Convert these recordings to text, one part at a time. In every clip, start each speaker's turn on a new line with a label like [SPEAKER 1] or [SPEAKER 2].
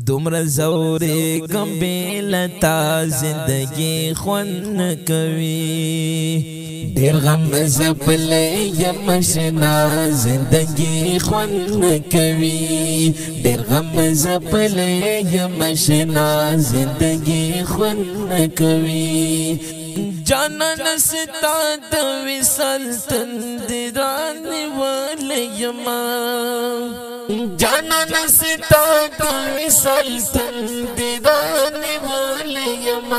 [SPEAKER 1] دومره زوري کم بیلتا زندگی خون کوي ډیر غم زپلی یم شنا زندگی خون کوي ډیر غم زپلی یم شنا زندگی خون کوي جانا نستا دوی سلطن دیرانی والیم جانا نستا دوی سلطن دیرانی والیم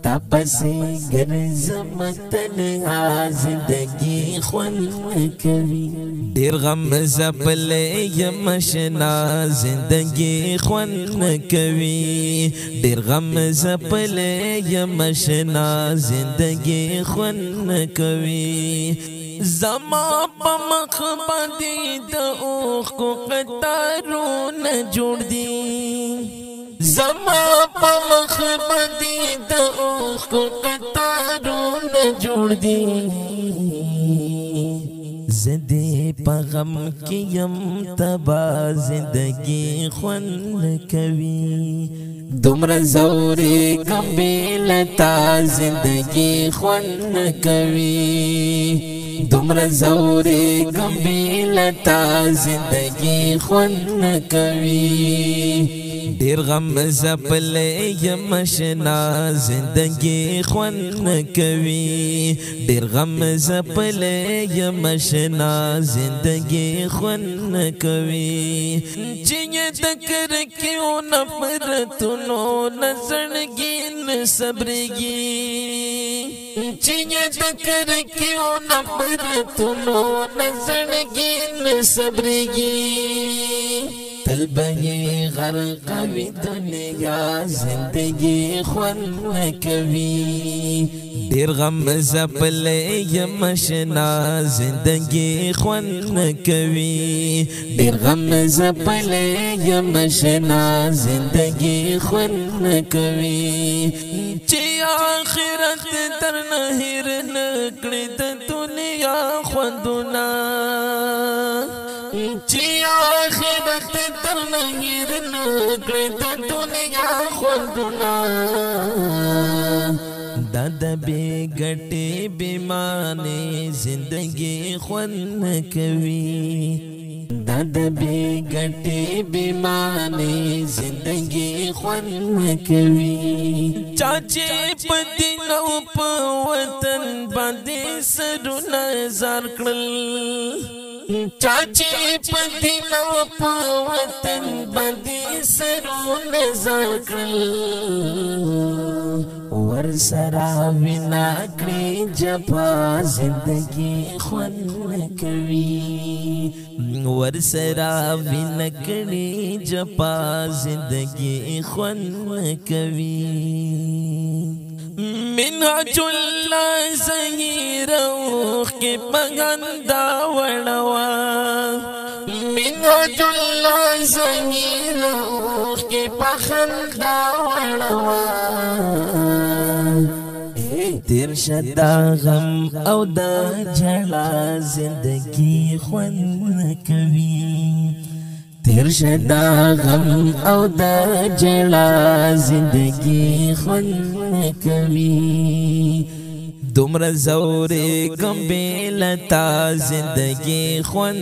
[SPEAKER 1] تپسی گرزم تنها زندگی خون کوي ډیر غم زپلی یم شنا زندگی خون کوي ډیر غم زپلی یم شنا زندگی خون کوي زما په مخ باندې د اوخ کو قطارونه جوړ دي زما په مخ باندې د اوخ کو قطارونه جوړ دي زدی په غم کې يم تبا زندگی خون کوي دومره زوري کمبلتا زندگی خون کوي دومره زوري کمبلتا زندگی خون کوي ډیر غم زپلی یم شنا زندگی خون کوي ډیر غم زپلی یم شنا زندگی خون کوي چې تکر کیو نفرتونو نزړګي صبرګي چې تکر کیو نفرتونو نزړګي صبرګي تلبي غرقوي دنیا زندگی خون کوي ډیر غم زپلی یم شنا زندگی خون کوي ډیر غم زپلی یم شنا زندگی خون کوي چې آخرت درنه هیر نکړي د دنیا خوندونه چې آخرت درنه هیر نکړي د دنیا خوندونه د بی ګټې بیمانه زندگی خون کوي د بی ګټې بیمانه زندگی خون کوي چاچې په دین او په وطن باندې سرونه زار کړل چاچې په دین او په وطن باندې سرونه زار کړل ورسرا وینا کړی جپا زندگی خون کوي ورسرا وینا کړی جپا زندگی خون کوي منهج الله زهیر اوخ کی پغندا وړوا منهج الله زهیر اوخ کی پغندا وړوا تیر شدا غم او دا جړا زندگی خون کوي تیر شدا غم او دا جړا زندگی خون کوي دومره زوري کمبلتا زندگی خون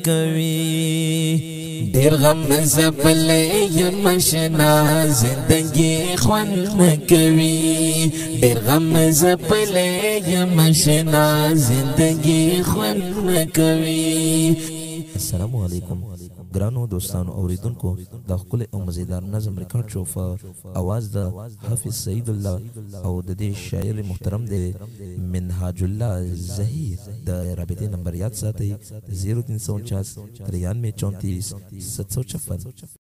[SPEAKER 1] کوي ډیر غم زپلی یم شنا زندگی خون کوي ډیر غم زپلی یم شنا زندگی خون کوي السلام علیکم ګرانو دوستانو اوریدونکو د خپل او مزیدار نظم ریکارډ شو په اواز د حافظ سعید الله او د دې شاعر محترم دی منهاج الله زهیر د رابطې نمبر یاد ساتئ 0349 93 34 756